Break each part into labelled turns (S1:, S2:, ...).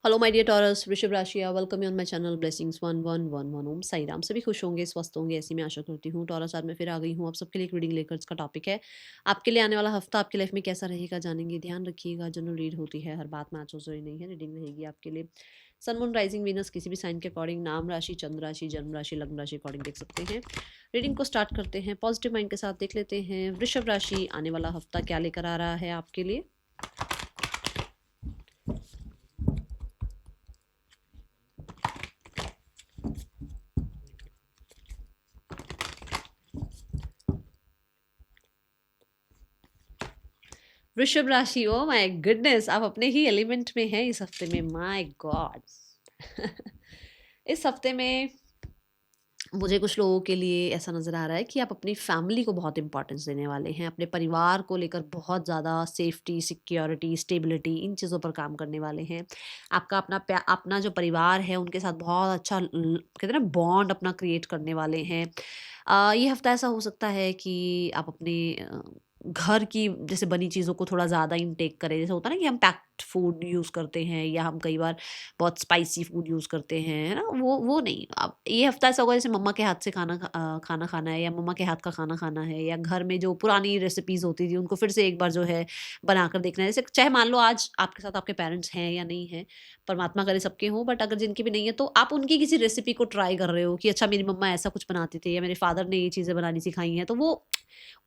S1: Hello my dear taurus, वृषभ राशि, welcome you on my channel blessings 1111 ओम साई राम। सभी खुश होंगे, स्वस्थ होंगे, ऐसी मैं आशा करती हूँ। टॉरस, आज मैं फिर आ गई हूँ आप सबके लिए एक रीडिंग लेकर। इसका टॉपिक है आपके लिए आने वाला हफ्ता आपकी लाइफ में कैसा रहेगा, जानेंगे। ध्यान रखिएगा, जनरल रीड होती है, हर बात मैच हो जरूरी नहीं है। रीडिंग रहेगी आपके लिए सन मून राइजिंग वीनस किसी भी साइन के अकॉर्डिंग, नाम राशि, चंद्र राशि, जन्म राशि, लग्न राशि अकॉर्डिंग देख सकते हैं। रीडिंग को स्टार्ट करते हैं पॉजिटिव माइंड के साथ। देख लेते हैं वृषभ राशि आने वाला हफ्ता क्या लेकर आ रहा है आपके लिए। वृषभ राशि, ओ माय गुडनेस, आप अपने ही एलिमेंट में हैं इस हफ्ते में। माय गॉड इस हफ्ते में मुझे कुछ लोगों के लिए ऐसा नज़र आ रहा है कि आप अपनी फैमिली को बहुत इंपॉर्टेंस देने वाले हैं। अपने परिवार को लेकर बहुत ज़्यादा सेफ्टी, सिक्योरिटी, स्टेबिलिटी, इन चीज़ों पर काम करने वाले हैं। आपका अपना जो परिवार है उनके साथ बहुत अच्छा कहते हैं ना बॉन्ड अपना क्रिएट करने वाले हैं। ये हफ्ता ऐसा हो सकता है कि आप अपने घर की जैसे बनी चीज़ों को थोड़ा ज़्यादा इनटेक करें। जैसे होता है ना कि हम पैक्ड फूड यूज़ करते हैं या हम कई बार बहुत स्पाइसी फूड यूज़ करते हैं, है ना? वो नहीं। अब ये हफ्ता ऐसा होगा जैसे मम्मा के हाथ से खाना खाना है, या मम्मा के हाथ का खाना खाना है, या घर में जो पुरानी रेसिपीज़ होती थी उनको फिर से एक बार जो है बनाकर देखना है। जैसे चाहे मान लो आज आपके साथ आपके पेरेंट्स हैं या नहीं हैं, परमात्मा करे सबके हों, बट अगर जिनके भी नहीं है तो आप उनकी किसी रेसिपी को ट्राई कर रहे हो कि अच्छा मेरी मम्मा ऐसा कुछ बनाती थी या मेरे फादर ने ये चीज़ें बनानी सिखाई हैं, तो वो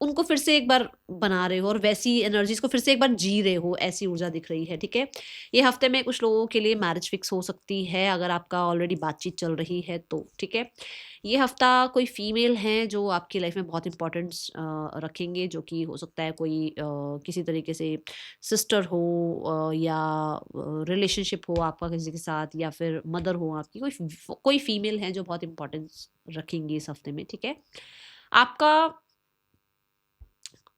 S1: उनको फिर से एक बार बना रहे हो और वैसी एनर्जीज़ को फिर से एक बार जी रहे हो, ऐसी ऊर्जा दिख रही है, ठीक है? ये हफ्ते में कुछ लोगों के लिए मैरिज फिक्स हो सकती है अगर आपका ऑलरेडी बातचीत चल रही है तो, ठीक है? ये हफ्ता कोई फीमेल हैं जो आपकी लाइफ में बहुत इंपॉर्टेंस रखेंगे, जो कि हो सकता है कोई किसी तरीके से सिस्टर हो, या रिलेशनशिप हो आपका किसी के साथ, या फिर मदर हो आपकी। कोई फीमेल है जो बहुत इंपॉर्टेंस रखेंगी इस हफ्ते में, ठीक है? आपका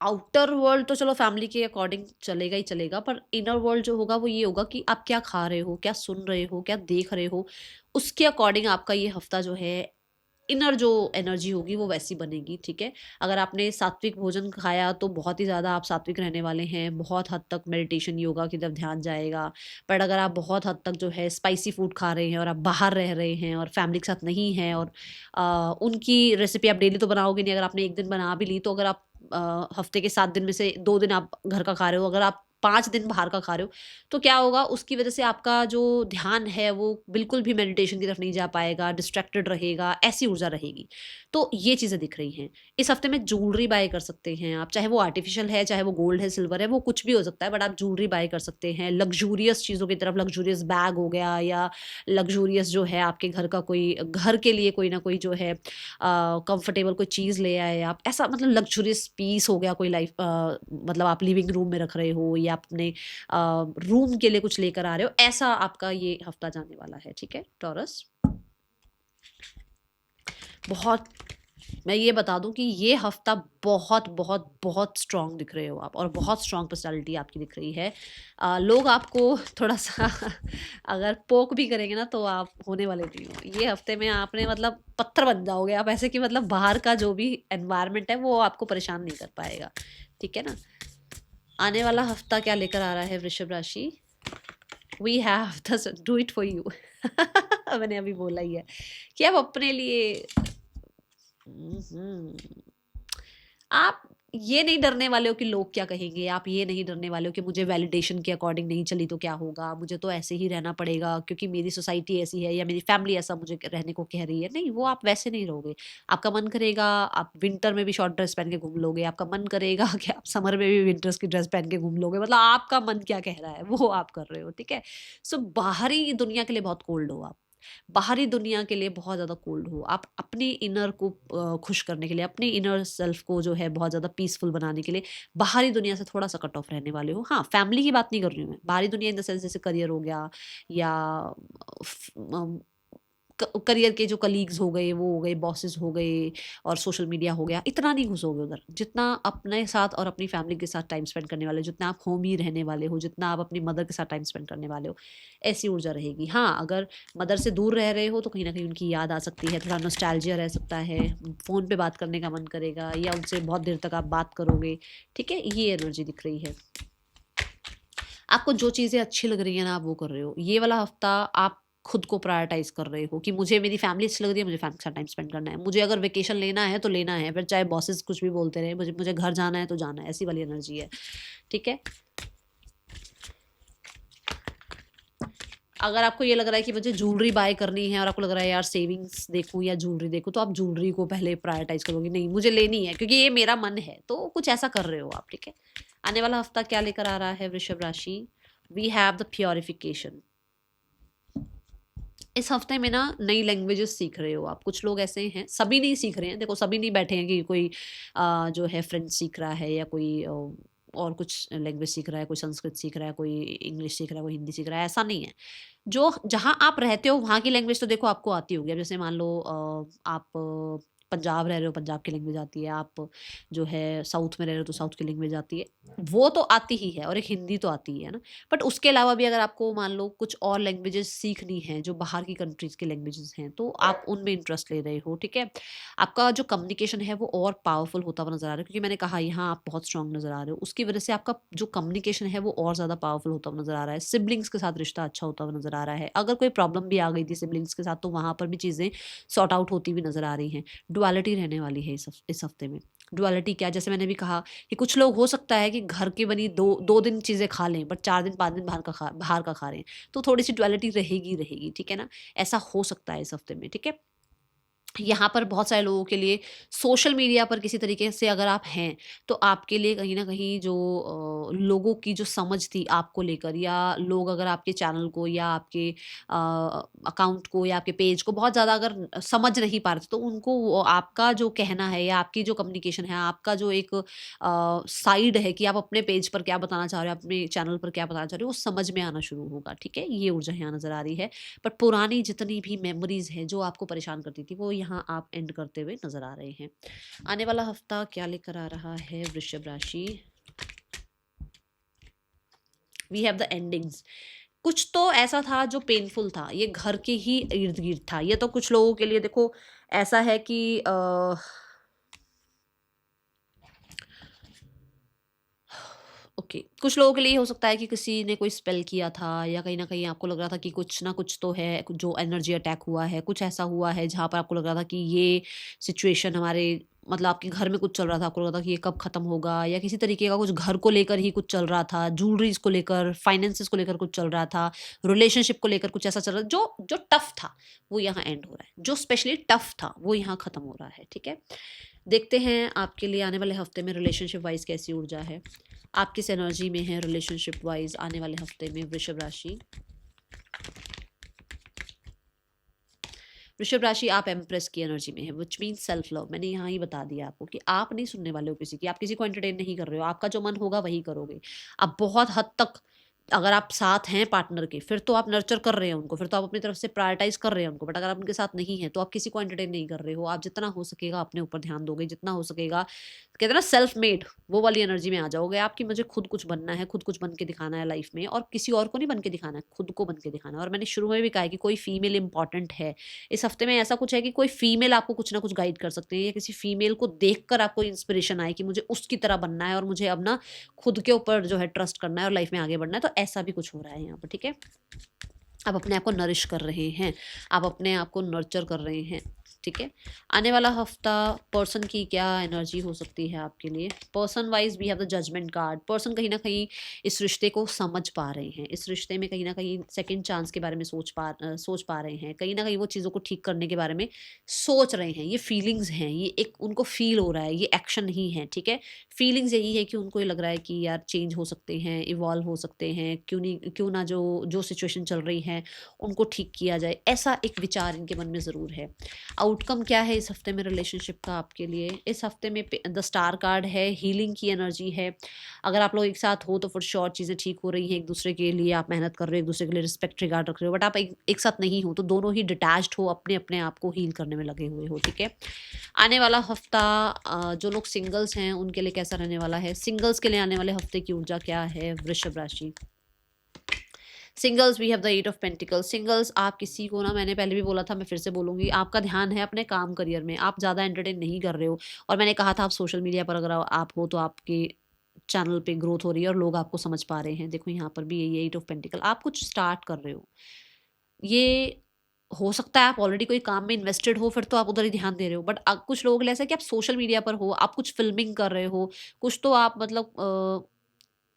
S1: आउटर वर्ल्ड तो चलो फैमिली के अकॉर्डिंग चलेगा ही चलेगा, पर इनर वर्ल्ड जो होगा वो ये होगा कि आप क्या खा रहे हो, क्या सुन रहे हो, क्या देख रहे हो, उसके अकॉर्डिंग आपका ये हफ्ता जो है इनर जो एनर्जी होगी वो वैसी बनेगी, ठीक है? अगर आपने सात्विक भोजन खाया तो बहुत ही ज़्यादा आप सात्विक रहने वाले हैं, बहुत हद तक मेडिटेशन योगा की तरफ ध्यान जाएगा। बट अगर आप बहुत हद तक जो है स्पाइसी फूड खा रहे हैं और आप बाहर रह रहे हैं और फैमिली के साथ नहीं हैं, और उनकी रेसिपी आप डेली तो बनाओगे नहीं। अगर आपने एक दिन बना भी ली तो अगर आप हफ्ते के 7 दिन में से 2 दिन आप घर का खा रहे हो, अगर आप 5 दिन बाहर का खा रहे हो, तो क्या होगा उसकी वजह से आपका जो ध्यान है वो बिल्कुल भी मेडिटेशन की तरफ नहीं जा पाएगा, डिस्ट्रैक्टेड रहेगा, ऐसी ऊर्जा रहेगी। तो ये चीज़ें दिख रही हैं। इस हफ्ते में ज्वेलरी बाय कर सकते हैं आप, चाहे वो आर्टिफिशियल है, चाहे वो गोल्ड है, सिल्वर है, वो कुछ भी हो सकता है, बट आप ज्वेलरी बाय कर सकते हैं। लग्ज़ूरियस चीज़ों की तरफ, लग्ज़ूरियस बैग हो गया, या लग्ज़ूरियस जो है आपके घर का कोई घर के लिए कोई ना कोई जो है कंफर्टेबल कोई चीज़ ले आए आप, ऐसा मतलब लग्ज़ूरियस पीस हो गया कोई मतलब आप लिविंग रूम में रख रहे हो या अपने रूम के लिए कुछ लेकर आ रहे हो, ऐसा आपका ये हफ्ता जाने वाला है, ठीक है टॉरस? बहुत मैं ये बता दूं कि ये हफ्ता बहुत बहुत बहुत स्ट्रांग दिख रहे हो आप, और बहुत स्ट्रांग पर्सनालिटी आपकी दिख रही है। लोग आपको थोड़ा सा अगर पोक भी करेंगे ना तो आप होने वाले नहीं हो। ये हफ्ते में आपने मतलब पत्थर बन जाओगे आप, ऐसे कि मतलब बाहर का जो भी एनवायरनमेंट है वो आपको परेशान नहीं कर पाएगा, ठीक है ना? आने वाला हफ्ता क्या लेकर आ रहा है वृषभ राशि? We have the do it for you. मैंने अभी बोला ही है कि आप अपने लिए आप ये नहीं डरने वाले हो कि लोग क्या कहेंगे, आप ये नहीं डरने वाले हो कि मुझे वैलिडेशन के अकॉर्डिंग नहीं चली तो क्या होगा, मुझे तो ऐसे ही रहना पड़ेगा क्योंकि मेरी सोसाइटी ऐसी है या मेरी फैमिली ऐसा मुझे रहने को कह रही है। नहीं, वो आप वैसे नहीं रहोगे। आपका मन करेगा आप विंटर में भी शॉर्ट ड्रेस पहन के घूम लोगे, आपका मन करेगा कि आप समर में भी विंटर्स की ड्रेस पहन के घूम लोगे, मतलब आपका मन क्या कह रहा है वो आप कर रहे हो, ठीक है? सो बाहरी दुनिया के लिए बहुत कोल्ड हो आप, बाहरी दुनिया के लिए बहुत ज़्यादा कोल्ड हो। आप अपनी इनर को खुश करने के लिए, अपने इनर सेल्फ को जो है बहुत ज़्यादा पीसफुल बनाने के लिए बाहरी दुनिया से थोड़ा-सा कट ऑफ रहने वाले हो। हाँ, फैमिली की बात नहीं कर रही हूँ मैं। बाहरी दुनिया इन द सेंस जैसे करियर हो गया, या फ अम, करियर के जो कलीग्स हो गए, वो हो गए, बॉसेस हो गए, और सोशल मीडिया हो गया, इतना नहीं घुसोगे उधर। जितना अपने साथ और अपनी फैमिली के साथ टाइम स्पेंड करने वाले हो, जितना आप होमी रहने वाले हो, जितना आप अपनी मदर के साथ टाइम स्पेंड करने वाले हो, ऐसी ऊर्जा रहेगी। हाँ, अगर मदर से दूर रह रहे हो तो कहीं न कहीं उनकी याद आ सकती है, थोड़ा नॉस्टैल्जिया रह सकता है, फ़ोन पे बात करने का मन करेगा, या उनसे बहुत देर तक आप बात करोगे, ठीक है? ये एनर्जी दिख रही है। आपको जो चीज़ें अच्छी लग रही हैं ना, आप वो कर रहे हो। ये वाला हफ्ता आप खुद को प्रायोरिटाइज़ कर रहे हो कि मुझे मेरी फैमिली अच्छी लग रही है, मुझे फैमिली के साथ टाइम स्पेंड करना है। मुझे अगर वेकेशन लेना है तो लेना है, फिर चाहे बॉसेस कुछ भी बोलते रहें, मुझे मुझे घर जाना है तो जाना है, ऐसी वाली एनर्जी है, ठीक है? अगर आपको ये लग रहा है कि मुझे ज्वेलरी बाय करनी है और आपको लग रहा है यार सेविंग्स देखूँ या ज्वेलरी देखूँ, तो आप ज्वेलरी को पहले प्रायोरिटाइज़ करोगे, नहीं मुझे लेनी है क्योंकि ये मेरा मन है, तो कुछ ऐसा कर रहे हो आप, ठीक है? आने वाला हफ्ता क्या लेकर आ रहा है वृषभ राशि? We have the purification. इस हफ्ते में ना नई लैंग्वेजेस सीख रहे हो आप। कुछ लोग ऐसे हैं, सभी नहीं सीख रहे हैं, देखो सभी नहीं बैठे हैं कि कोई जो है फ्रेंच सीख रहा है या कोई और कुछ लैंग्वेज सीख रहा है, कोई संस्कृत सीख रहा है, कोई इंग्लिश सीख रहा है, कोई हिंदी सीख रहा है, ऐसा नहीं है। जो जहाँ आप रहते हो वहाँ की लैंग्वेज तो देखो आपको आती होगी। अब जैसे मान लो आप पंजाब रह रहे हो, पंजाब की लैंग्वेज आती है, आप जो है साउथ में रह रहे हो तो साउथ की लैंग्वेज आती है, वो तो आती ही है, और एक हिंदी तो आती ही है ना। बट उसके अलावा भी अगर आपको मान लो कुछ और लैंग्वेजेस सीखनी है जो बाहर की कंट्रीज की लैंग्वेजेस हैं, तो आप उनमें इंटरेस्ट ले रहे हो, ठीक है? आपका जो कम्युनिकेशन है वो और पावरफुल होता हुआ नजर आ रहा है, क्योंकि मैंने कहा यहाँ आप बहुत स्ट्रांग नजर आ रहे हो, उसकी वजह से आपका जो कम्युनिकेशन है वो और ज्यादा पावरफुल होता हुआ नजर आ रहा है। सिबलिंग्स के साथ रिश्ता अच्छा होता हुआ नजर आ रहा है। अगर कोई प्रॉब्लम भी आ गई थी सिबलिंग्स के साथ, तो वहां पर भी चीजें सॉर्ट आउट होती हुई नजर आ रही हैं। डुअलिटी रहने वाली है इस हफ्ते में। डुअलिटी क्या, जैसे मैंने भी कहा कि कुछ लोग हो सकता है कि घर की बनी दो दो दिन चीज़ें खा लें, बट 4 दिन 5 दिन बाहर का खा रहे हैं, तो थोड़ी सी डुअलिटी रहेगी रहेगी, ठीक है ना? ऐसा हो सकता है इस हफ्ते में, ठीक है? यहाँ पर बहुत सारे लोगों के लिए सोशल मीडिया पर किसी तरीके से अगर आप हैं, तो आपके लिए कहीं न कहीं जो लोगों की जो समझ थी आपको लेकर, या लोग अगर आपके चैनल को या आपके अकाउंट को या आपके पेज को बहुत ज़्यादा अगर समझ नहीं पा रहे थे, तो उनको वो आपका जो कहना है या आपकी जो कम्युनिकेशन है, आपका जो एक साइड है कि आप अपने पेज पर क्या बताना चाह रहे हो, अपने चैनल पर क्या बताना चाह रहे हो, वो समझ में आना शुरू होगा, ठीक है? ये ऊर्जा यहाँ नज़र आ रही है। बट पुरानी जितनी भी मेमोरीज़ हैं जो आपको परेशान करती थी, वो यहाँ आप एंड करते हुए नज़र आ रहे हैं। आने वाला हफ्ता क्या लेकर आ रहा है वृषभ राशि? We have the endings. कुछ तो ऐसा था जो पेनफुल था, ये घर के ही इर्द-गिर्द था। ये तो कुछ लोगों के लिए देखो ऐसा है कि ओके, कुछ लोगों के लिए हो सकता है कि किसी ने कोई स्पेल किया था, या कहीं न कहीं आपको लग रहा था कि कुछ ना कुछ तो है, जो एनर्जी अटैक हुआ है, कुछ ऐसा हुआ है जहाँ पर आपको लग रहा था कि ये सिचुएशन हमारे मतलब आपके घर में कुछ चल रहा था, आपको लग रहा था कि ये कब खत्म होगा, या किसी तरीके का कुछ घर को लेकर ही कुछ चल रहा था, ज्वेलरीज़ को लेकर, फाइनेंसेस को लेकर कुछ चल रहा था, रिलेशनशिप को लेकर कुछ ऐसा चल रहा था, जो जो टफ था, वो यहाँ एंड हो रहा है। जो स्पेशली टफ था, वो यहाँ खत्म हो रहा है, ठीक है? देखते हैं आपके लिए आने वाले हफ्ते में रिलेशनशिप वाइज़ कैसी ऊर्जा है। आप किस एनर्जी में हैं रिलेशनशिप वाइज़ आने वाले हफ्ते में वृषभ राशि? वृषभ राशि आप एम्प्रेस की एनर्जी में है, व्हिच मीन्स सेल्फ लव। मैंने यहाँ ही बता दिया आपको कि आप नहीं सुनने वाले हो किसी की, आप किसी को एंटरटेन नहीं कर रहे हो, आपका जो मन होगा वही करोगे। आप बहुत हद तक, अगर आप साथ हैं पार्टनर के, फिर तो आप नर्चर कर रहे हैं उनको, फिर तो आप अपनी तरफ से प्रायोरिटाइज कर रहे हैं उनको। बट अगर आप उनके साथ नहीं हैं, तो आप किसी को एंटरटेन नहीं कर रहे हो। आप जितना हो सकेगा अपने ऊपर ध्यान दोगे, जितना हो सकेगा, कहते हैं ना सेल्फ मेड, वो वाली एनर्जी में आ जाओगे आपकी। मुझे खुद कुछ बनना है, खुद कुछ बन के दिखाना है लाइफ में, और किसी और को नहीं बन के दिखाना है, खुद को बन के दिखाना है। और मैंने शुरू में भी कहा है कि कोई फीमेल इंपॉर्टेंट है इस हफ्ते में। ऐसा कुछ है कि कोई फीमेल आपको कुछ ना कुछ गाइड कर सकते हैं, या किसी फीमेल को देखकर आपको इंस्पिरेशन आए कि मुझे उसकी तरह बनना है, और मुझे अब ना खुद के ऊपर जो है ट्रस्ट करना है और लाइफ में आगे बढ़ना है। तो ऐसा भी कुछ हो रहा है यहाँ पर, ठीक है? आप अपने आप को नरिश कर रहे हैं, आप अपने आप को नर्चर कर रहे हैं, ठीक है? आने वाला हफ्ता पर्सन की क्या एनर्जी हो सकती है आपके लिए? Person wise we have the judgement card. Person कहीं ना कहीं इस रिश्ते को समझ पा रहे हैं, इस रिश्ते में कहीं ना कहीं सेकंड चांस के बारे में सोच पा रहे हैं, कहीं ना कहीं वो चीज़ों को ठीक करने के बारे में सोच रहे हैं। ये फीलिंग्स हैं, ये एक उनको फील हो रहा है, ये एक्शन नहीं है, ठीक है? फीलिंग्स यही है कि उनको ये लग रहा है कि यार चेंज हो सकते हैं, इवॉल्व हो सकते हैं, क्यों नहीं, क्यों ना जो जो सिचुएशन चल रही है उनको ठीक किया जाए, ऐसा एक विचार इनके मन में ज़रूर है। आउटकम क्या है इस हफ्ते में रिलेशनशिप का आपके लिए? इस हफ्ते में द स्टार कार्ड है, हीलिंग की एनर्जी है। अगर आप लोग एक साथ हो तो फॉर श्योर चीज़ें ठीक हो रही हैं, एक दूसरे के लिए आप मेहनत कर रहे हो, एक दूसरे के लिए रिस्पेक्ट रिगार्ड रख रहे हो। बट आप एक साथ नहीं हो, तो दोनों ही डिटैच्ड हो, अपने अपने आप को हील करने में लगे हुए हो, ठीक है? आने वाला हफ्ता जो लोग सिंगल्स हैं उनके लिए कैसा रहने वाला है? सिंगल्स के लिए आने वाले हफ्ते की ऊर्जा क्या है वृषभ राशि? Singles we have the eight of pentacles. Singles आप किसी को ना, मैंने पहले भी बोला था, मैं फिर से बोलूँगी, आपका ध्यान है अपने काम करियर में, आप ज़्यादा एंटरटेन नहीं कर रहे हो। और मैंने कहा था आप सोशल मीडिया पर अगर आप हो तो आपके चैनल पे ग्रोथ हो रही है और लोग आपको समझ पा रहे हैं। देखो यहाँ पर भी यही 8 ऑफ पेंटिकल, आप कुछ स्टार्ट कर रहे हो। ये हो सकता है आप ऑलरेडी कोई काम में इन्वेस्टेड हो, फिर तो आप उधर ही ध्यान दे रहे हो। बट कुछ लोगों के लिए ऐसा है कि आप सोशल मीडिया पर हो, आप कुछ फ़िल्मिंग कर रहे हो, कुछ तो आप मतलब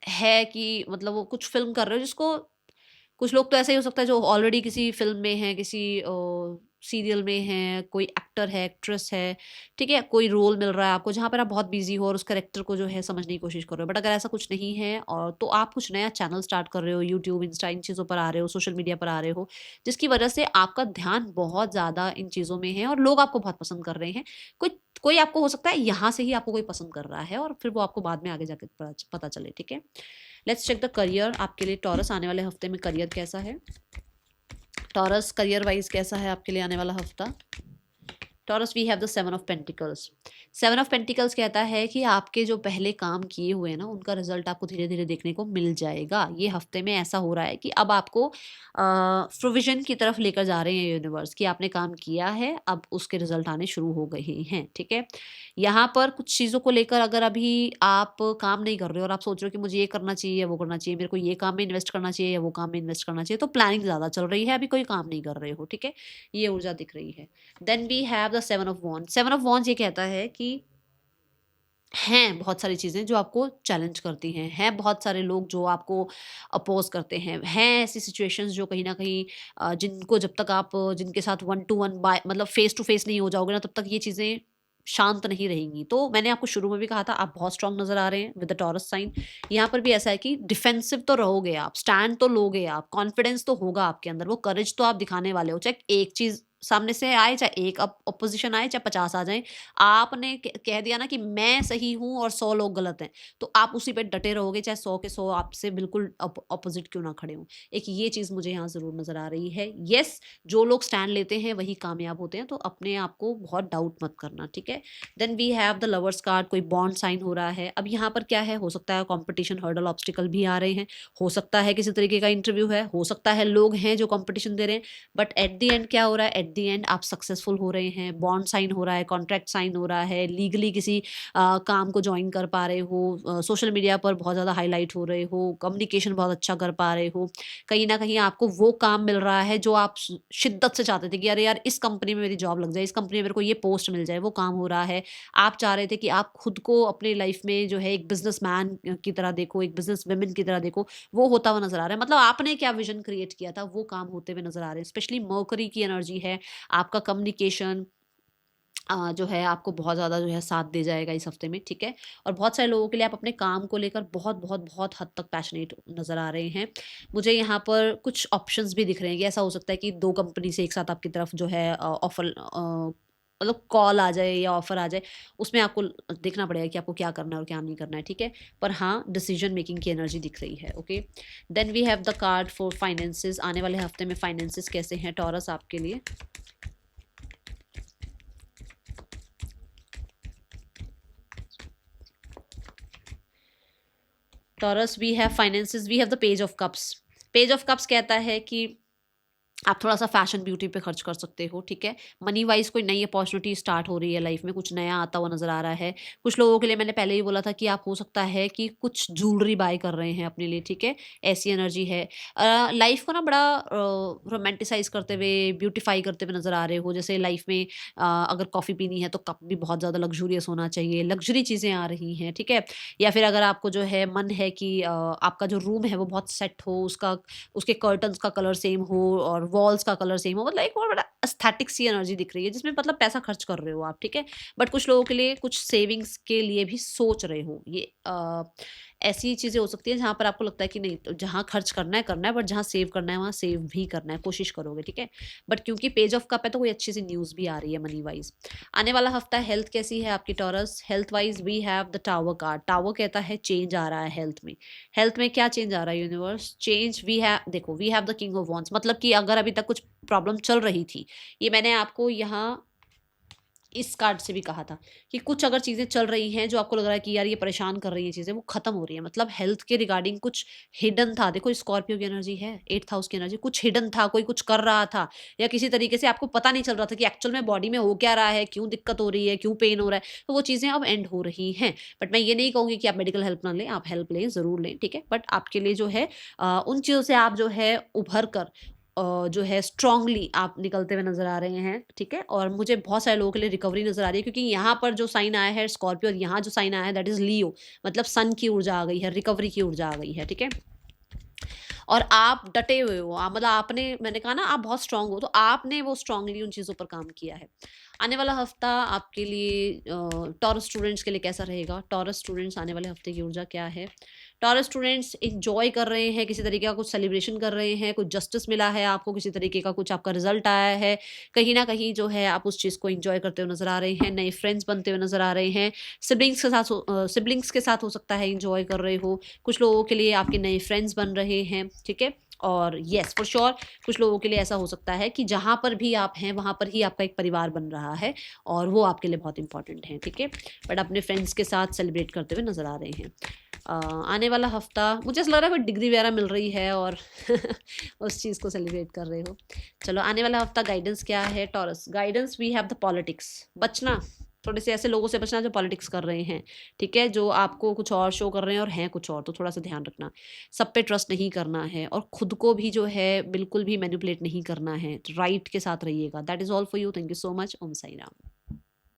S1: है कि मतलब वो कुछ फ़िल्म कर रहे हो जिसको, कुछ लोग तो ऐसा ही हो सकता है जो ऑलरेडी किसी फ़िल्म में हैं, किसी सीरियल में हैं, कोई एक्टर है, एक्ट्रेस है, ठीक है? कोई रोल मिल रहा है आपको जहाँ पर आप बहुत बिज़ी हो और उस कैरेक्टर को जो है समझने की कोशिश कर रहे हो। बट अगर ऐसा कुछ नहीं है और तो आप कुछ नया चैनल स्टार्ट कर रहे हो, यूट्यूब, इंस्टा इन चीज़ों पर आ रहे हो, सोशल मीडिया पर आ रहे हो, जिसकी वजह से आपका ध्यान बहुत ज़्यादा इन चीज़ों में है और लोग आपको बहुत पसंद कर रहे हैं। कोई कोई आपको हो सकता है यहाँ से ही आपको कोई पसंद कर रहा है और फिर वो आपको बाद में आगे जाके पता चले, ठीक है? लेट्स चेक द करियर आपके लिए टॉरस आने वाले हफ्ते में करियर कैसा है? टॉरस करियर वाइज कैसा है आपके लिए आने वाला हफ्ता? Taurus we have the 7 of pentacles. 7 of pentacles कहता है कि आपके जो पहले काम किए हुए हैं ना, उनका रिजल्ट आपको धीरे धीरे देखने को मिल जाएगा। ये हफ्ते में ऐसा हो रहा है कि अब आपको प्रोविजन की तरफ लेकर जा रहे हैं यूनिवर्स, कि आपने काम किया है, अब उसके रिजल्ट आने शुरू हो गए हैं, ठीक है? यहाँ पर कुछ चीज़ों को लेकर अगर अभी आप काम नहीं कर रहे हो और आप सोच रहे हो कि मुझे ये करना चाहिए या वो करना चाहिए, मेरे को ये काम में इन्वेस्ट करना चाहिए या वो काम में इन्वेस्ट करना चाहिए, तो प्लानिंग ज़्यादा चल रही है, अभी कोई काम नहीं कर रहे हो, ठीक है? ये ऊर्जा दिख रही है। Then we have the 7 of wands. 7 of wands ये कहता है कि हैं बहुत सारी चीज़ें जो आपको चैलेंज करती हैं बहुत सारे लोग जो आपको अपोज़ करते हैं ऐसी सिचुएशंस जो कहीं न कहीं जिनको जब तक आप जिनके साथ वन टू वन बाय मतलब फेस टू फेस नहीं हो जाओगे ना, तब तक ये चीज़ें शांत नहीं रहेंगी। तो मैंने आपको शुरू में भी कहा था, आप बहुत स्ट्रॉन्ग नज़र आ रहे हैं विद द टॉरस साइन। यहाँ पर भी ऐसा है कि डिफेंसिव तो रहोगे आप, स्टैंड तो लोगे आप, कॉन्फिडेंस तो होगा आपके अंदर, वो करेज तो आप दिखाने वाले हो। चाहे एक चीज़ सामने से आए, चाहे एक अपोज़िशन आए, चाहे 50 आ जाएँ, आपने कह दिया ना कि मैं सही हूँ और 100 लोग गलत हैं, तो आप उसी पे डटे रहोगे, चाहे 100 के 100 आपसे बिल्कुल अपोजिट क्यों ना खड़े हों। एक ये चीज़ मुझे यहाँ ज़रूर नज़र आ रही है। येस, जो लोग स्टैंड लेते हैं वही कामयाब होते हैं, तो अपने आप को बहुत डाउट मत करना, ठीक है? Then we have the lovers card, कोई बॉन्ड साइन हो रहा है। अब यहाँ पर क्या है, हो सकता है कॉम्पिटिशन, हर्डल, ऑब्स्टिकल भी आ रहे हैं, हो सकता है किसी तरीके का इंटरव्यू है, हो सकता है लोग हैं जो कॉम्पिटिशन दे रहे हैं, बट एट द एंड क्या हो रहा है, एट द एंड आप सक्सेसफुल हो रहे हैं, बॉन्ड साइन हो रहा है, कॉन्ट्रैक्ट साइन हो रहा है, लीगली किसी काम को ज्वाइन कर पा रहे हो, सोशल मीडिया पर बहुत ज़्यादा हाईलाइट हो रहे हो, कम्युनिकेशन बहुत अच्छा कर पा रहे हो, कहीं न कहीं आपको वो काम मिल रहा है जो आप शिद्दत से चाहते थे कि अरे यार इस कंपनी में मेरी जॉब लग जाए, इस कंपनी में मेरे को ये पोस्ट मिल जाए, वो काम हो रहा है। आप चाह रहे थे कि आप खुद को अपनी लाइफ में जो है एक बिजनेसमैन की तरह देखो, एक बिजनेस वुमन की तरह देखो, वो होता हुआ नज़र आ रहा है। मतलब आपने क्या विज़न क्रिएट किया था, वो काम होते हुए नज़र आ रहे हैं। स्पेशली मर्करी की एनर्जी है, आपका कम्युनिकेशन जो है आपको बहुत ज़्यादा जो है साथ दे जाएगा इस हफ्ते में, ठीक है? और बहुत सारे लोगों के लिए आप अपने काम को लेकर बहुत, बहुत, बहुत हद तक पैशनेट नज़र आ रहे हैं। मुझे यहाँ पर कुछ ऑप्शंस भी दिख रहे हैं कि ऐसा हो सकता है कि 2 कंपनी से एक साथ आपकी तरफ जो है ऑफ़र मतलब कॉल आ जाए या ऑफ़र आ जाए, उसमें आपको देखना पड़ेगा कि आपको क्या करना है और क्या नहीं करना है, ठीक है? पर हाँ, डिसीज़न मेकिंग की एनर्जी दिख रही है, okay? Then we have the card for finances. आने वाले हफ्ते में फाइनेंसेस कैसे हैं टॉरस आपके लिए? Taurus we have finances, we have the page of cups. Page of cups कहता है कि आप थोड़ा-सा फैशन ब्यूटी पे खर्च कर सकते हो, ठीक है? मनी वाइज़ कोई नई अपॉर्च्युनिटी स्टार्ट हो रही है लाइफ़ में, कुछ नया आता हुआ नज़र आ रहा है। कुछ लोगों के लिए मैंने पहले ही बोला था कि आप हो सकता है कि कुछ ज्वेलरी बाय कर रहे हैं अपने लिए, ठीक है? ऐसी एनर्जी है। लाइफ़ को ना बड़ा रोमांटिसाइज़ करते हुए, ब्यूटीफाई करते हुए नज़र आ रहे हो। जैसे लाइफ़ में अगर कॉफ़ी पीनी है तो कप भी बहुत ज़्यादा लग्ज़ूरियस होना चाहिए, लग्ज़री चीज़ें आ रही हैं, ठीक है? या फिर अगर आपको जो है मन है कि आपका जो रूम है वो बहुत सेट हो, उसके कर्टन्स का कलर सेम हो और वॉल्स का कलर सेम हो, मतलब एक बहुत बड़ा एस्थेटिक सी एनर्जी दिख रही है जिसमें मतलब पैसा खर्च कर रहे हो आप, ठीक है? बट कुछ लोगों के लिए कुछ सेविंग्स के लिए भी सोच रहे हो। ये ऐसी चीज़ें हो सकती है जहाँ पर आपको लगता है कि नहीं, तो जहाँ खर्च करना है, बट जहाँ सेव करना है वहाँ सेव भी करना है, कोशिश करोगे, ठीक है? बट क्योंकि पेज ऑफ कप है तो कोई अच्छी सी न्यूज़ भी आ रही है मनी वाइज़। आने वाला हफ्ता हेल्थ कैसी है आपकी Taurus? Health wise we have the tower card. Tower कहता है चेंज आ रहा है हेल्थ में। हेल्थ में क्या चेंज आ रहा है यूनिवर्स? चेंज वी हैव, देखो we have the king of wands, मतलब कि अगर अभी तक कुछ प्रॉब्लम चल रही थी, ये मैंने आपको यहाँ इस कार्ड से भी कहा था कि कुछ अगर चीज़ें चल रही हैं जो आपको लग रहा है कि यार ये परेशान कर रही हैं चीज़ें, वो खत्म हो रही है, मतलब हेल्थ के रिगार्डिंग कुछ हिडन था। देखो स्कॉर्पियो की एनर्जी है, 8th हाउस की एनर्जी, कुछ हिडन था, कोई कुछ कर रहा था या किसी तरीके से आपको पता नहीं चल रहा था कि एक्चुअल में बॉडी में हो क्या रहा है, क्यों दिक्कत हो रही है, क्यों पेन हो रहा है, तो वो चीज़ें अब एंड हो रही हैं। बट मैं ये नहीं कहूँगी कि आप मेडिकल हेल्प ना लें, आप हेल्प लें, ज़रूर लें, ठीक है? बट आपके लिए जो है उन चीज़ों से आप जो है उभर कर जो है स्ट्रांगली आप निकलते हुए नज़र आ रहे हैं, ठीक है? और मुझे बहुत सारे लोगों के लिए रिकवरी नज़र आ रही है, क्योंकि यहाँ पर जो साइन आया है स्कॉर्पियो और यहाँ जो साइन आया है दैट इज़ लियो, मतलब सन की ऊर्जा आ गई है, रिकवरी की ऊर्जा आ गई है, ठीक है? और आप डटे हुए हो, आप मतलब आपने, मैंने कहा ना आप बहुत स्ट्रांग हो, तो आपने वो स्ट्रांगली उन चीज़ों पर काम किया है। आने वाला हफ्ता आपके लिए टॉरस स्टूडेंट्स के लिए कैसा रहेगा? टॉरस स्टूडेंट्स आने वाले हफ्ते की ऊर्जा क्या है? टॉरस स्टूडेंट्स एंजॉय कर रहे हैं, किसी तरीके का कुछ सेलिब्रेशन कर रहे हैं, कुछ जस्टिस मिला है आपको, किसी तरीके का कुछ आपका रिजल्ट आया है, कहीं ना कहीं जो है आप उस चीज़ को एंजॉय करते हुए नजर आ रहे हैं, नए फ्रेंड्स बनते हुए नजर आ रहे हैं, सिबलिंग्स के साथ हो सकता है एंजॉय कर रहे हो, कुछ लोगों के लिए आपके नए फ्रेंड्स बन रहे हैं, ठीक है? और येस फॉर श्योर कुछ लोगों के लिए ऐसा हो सकता है कि जहाँ पर भी आप हैं वहाँ पर ही आपका एक परिवार बन रहा है और वो आपके लिए बहुत इंपॉर्टेंट है, ठीक है? बट अपने फ्रेंड्स के साथ सेलिब्रेट करते हुए नज़र आ रहे हैं। आने वाला हफ्ता मुझे ऐसा लग रहा है कोई डिग्री वगैरह मिल रही है और उस चीज़ को सेलिब्रेट कर रहे हो। चलो आने वाला हफ्ता गाइडेंस क्या है Taurus? Guidance we have the politics. बचना, थोड़े से ऐसे लोगों से बचना जो पॉलिटिक्स कर रहे हैं, ठीक है? जो आपको कुछ और शो कर रहे हैं और हैं कुछ और, तो थोड़ा सा ध्यान रखना। सब पे ट्रस्ट नहीं करना है और खुद को भी जो है बिल्कुल भी मैनिपुलेट नहीं करना है, राइट के साथ रहिएगा। That is all for you. Thank you so much. Om Sai Ram.